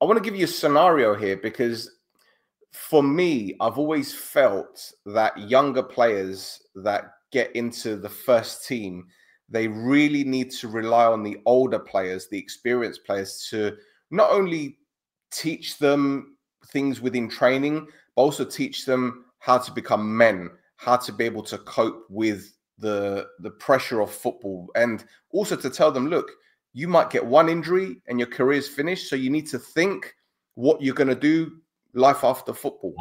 I want to give you a scenario here, because for me, I've always felt that younger players that get into the first team, they really need to rely on the older players, the experienced players, to not only teach them things within training, but also teach them how to become men, how to be able to cope with the pressure of football, and also to tell them, look, you might get one injury and your career's finished, so you need to think what you're going to do life after football.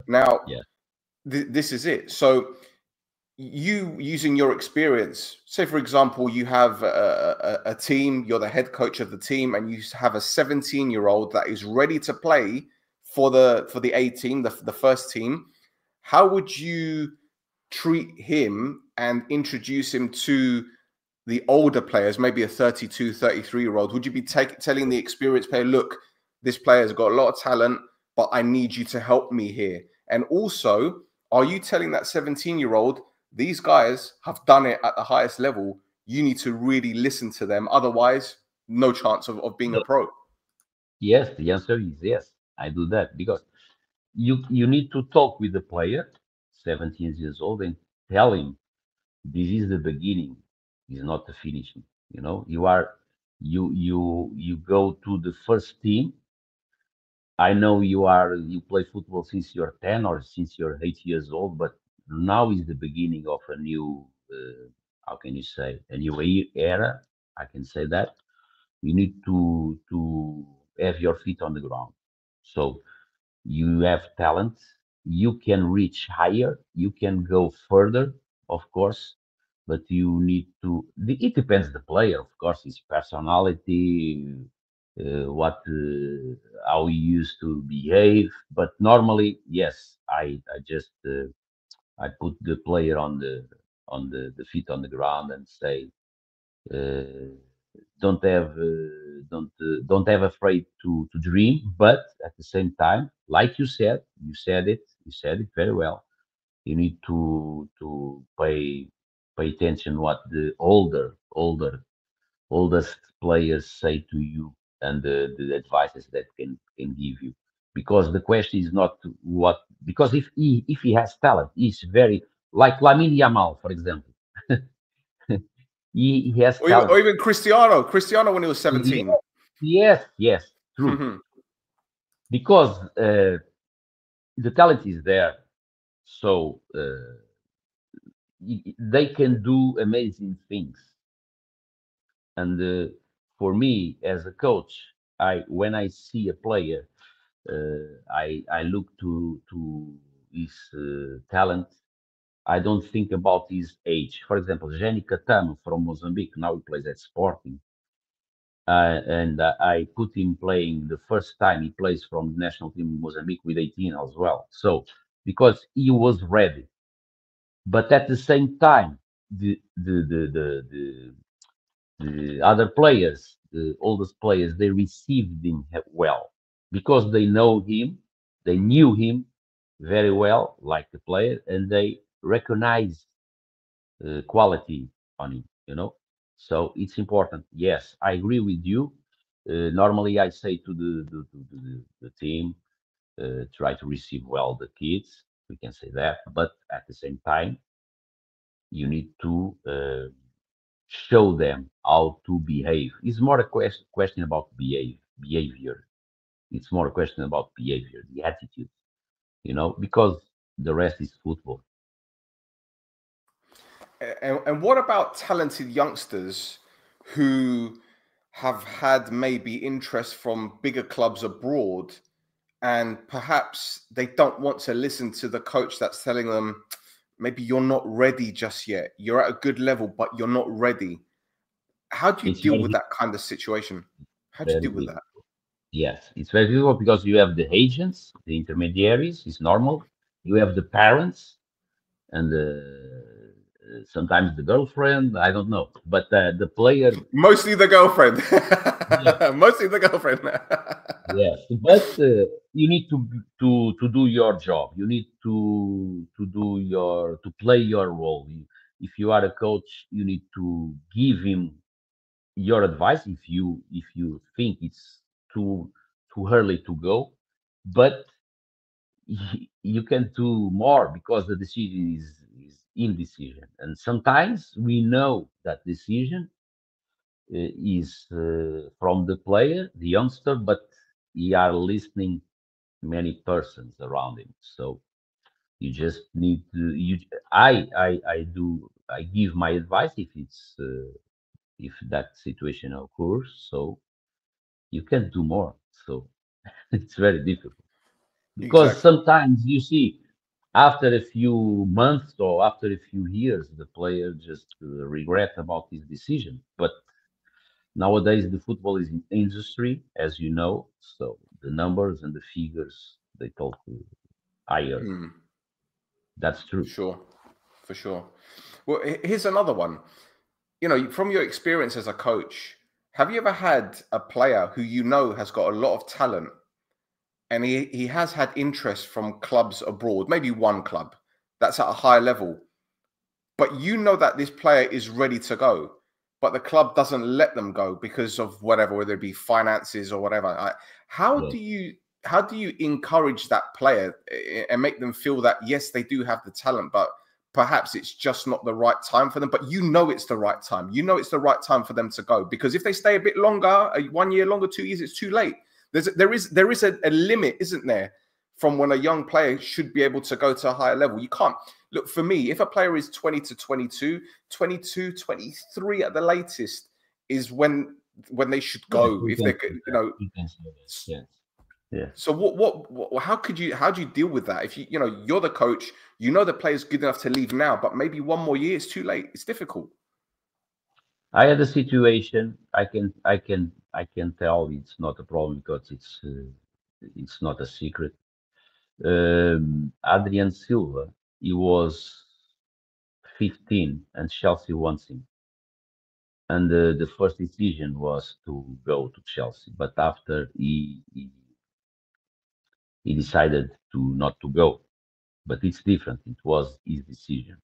Now, Yeah. this is it. So you, using your experience, say for example, you have a team, you're the head coach of the team, and you have a 17-year-old that is ready to play for the A team, the first team. How would you treat him and introduce him to the older players, maybe a 32, 33-year-old? Would you be telling the experienced player, look, this player's got a lot of talent, but I need you to help me here? And also, are you telling that 17-year-old, these guys have done it at the highest level, you need to really listen to them, otherwise no chance of being a pro? Yes, the answer is yes. I do that because you need to talk with the player, 17 years old, and tell him this is the beginning, is not the finishing. You know, you go to the first team. I know you play football since you're 10 or since you're 8 years old, but now is the beginning of a new how can you say, a new era. I can say that you need to have your feet on the ground. So you have talent, you can reach higher, you can go further, of course, but you need to. It depends the player, of course, his personality, what how he used to behave. But normally, yes, I just I put the player on the feet on the ground and say. Uh, don't have afraid to dream, but at the same time, like you said it very well. You need to pay attention what the oldest players say to you, and the advices that can give you, because the question is not what, because if he has talent, he's very, like Lamine Yamal, for example. He has Or talent. even Cristiano when he was 17. Yes, yes, true. Because the talent is there, so they can do amazing things. And for me, as a coach, I when I see a player, I look to his talent. I don't think about his age. For example, Jenny Catamo from Mozambique, now he plays at Sporting. And I put him playing the first time he plays from the national team of Mozambique with 18 as well. So because he was ready, but at the same time, the other players, the oldest players, they received him well because they know him, they knew him very well, like the player, and they recognize quality on him. So it's important. Yes, I agree with you. Normally, I say to the team, try to receive well the kids. We can say that, but at the same time, you need to show them how to behave. It's more a question about behavior. It's more a question about behavior, the attitude. Because the rest is football. And what about talented youngsters who have had maybe interest from bigger clubs abroad, and perhaps they don't want to listen to the coach that's telling them, maybe you're not ready just yet. You're at a good level, but you're not ready. How do you It's deal very, with that kind of situation? How do you very deal with that? difficult. Yes, it's very difficult because you have the agents, the intermediaries. It's normal. You have the parents, and sometimes the girlfriend. I don't know, but the player. Mostly the girlfriend. Yeah. Mostly the girlfriend. Yes, but you need to do your job. You need to play your role. If you are a coach, you need to give him your advice. If you think it's too too early to go, but you can do more because the decision is indecision. And sometimes we know that decision is from the player, the youngster, but he are listening many persons around him. So you just need to I give my advice if that situation occurs. So you can do more. So it's very difficult because Exactly. sometimes you see after a few months or after a few years the player just regret about his decision. But nowadays the football is an industry, as you know, so the numbers and the figures they talk higher. Mm, That's true. sure, for sure. Well, here's another one. You know, from your experience as a coach, have you ever had a player who you know has got a lot of talent and he has had interest from clubs abroad, maybe one club that's at a high level, but you know that this player is ready to go, but the club doesn't let them go because of whatever, whether it be finances or whatever. How Yes. do you how do you encourage that player and make them feel that yes, they do have the talent, but perhaps it's just not the right time for them? But you know it's the right time. You know it's the right time for them to go because if they stay a bit longer, 1 year longer, 2 years, it's too late. There is a limit, isn't there, from when a young player should be able to go to a higher level. You can't look for me, if a player is 20 to 22, 22, 23 at the latest is when they should Yes, go. we If can they're, say you that. know, We can say that. Yes. Yes. so how do you deal with that? If you're the coach, you know the player's good enough to leave now, but maybe 1 more year is too late. It's difficult. I had a situation. I can tell it's not a problem because it's not a secret. Adrian Silva, he was 15 and Chelsea wants him. And the first decision was to go to Chelsea. But after he decided to not to go. But it's different. It was his decision.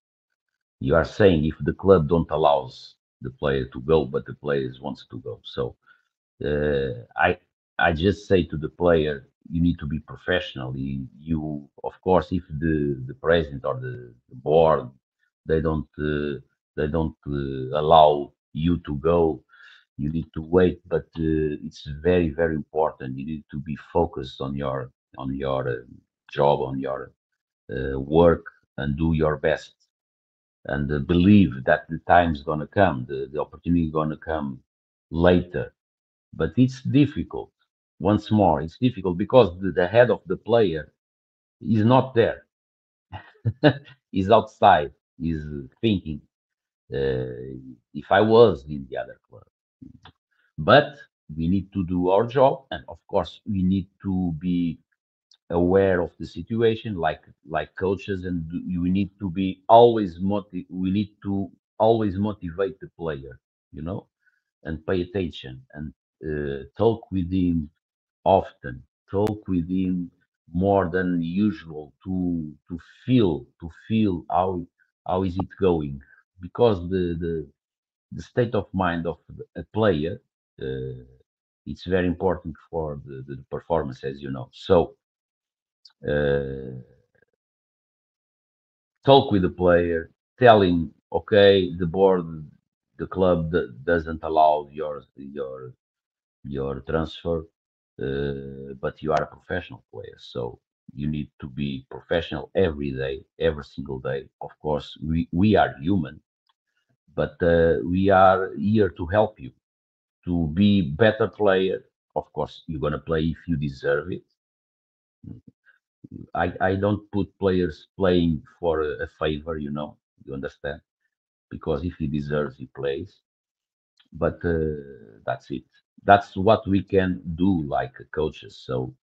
You are saying if the club don't allows the player to go, but the players wants to go. So I just say to the player, you need to be professional. Of course, if the president or the board they don't allow you to go, you need to wait. But it's very important. You need to be focused on your job, on your work, and do your best. And believe that the time's gonna come, the opportunity is gonna come later, but it's difficult. Once more, it's difficult because the head of the player is not there. He's outside. He's thinking, if I was in the other club. But we need to do our job, and of course, we need to be aware of the situation, like coaches, and we need to be always we need to always motivate the player, you know, and pay attention and talk with him often, talk with him more than usual to feel how is it going, because the state of mind of a player uh, it's very important for the performance, as you know. So uh, talk with the player, tell him, okay, the board, the club doesn't allow your transfer, but you are a professional player, so you need to be professional every day, every single day. Of course, we are human, but we are here to help you to be better player. Of course, you're gonna play if you deserve it. I don't put players playing for a favor, you understand? Because if he deserves, he plays. But that's it. That's what we can do like coaches. So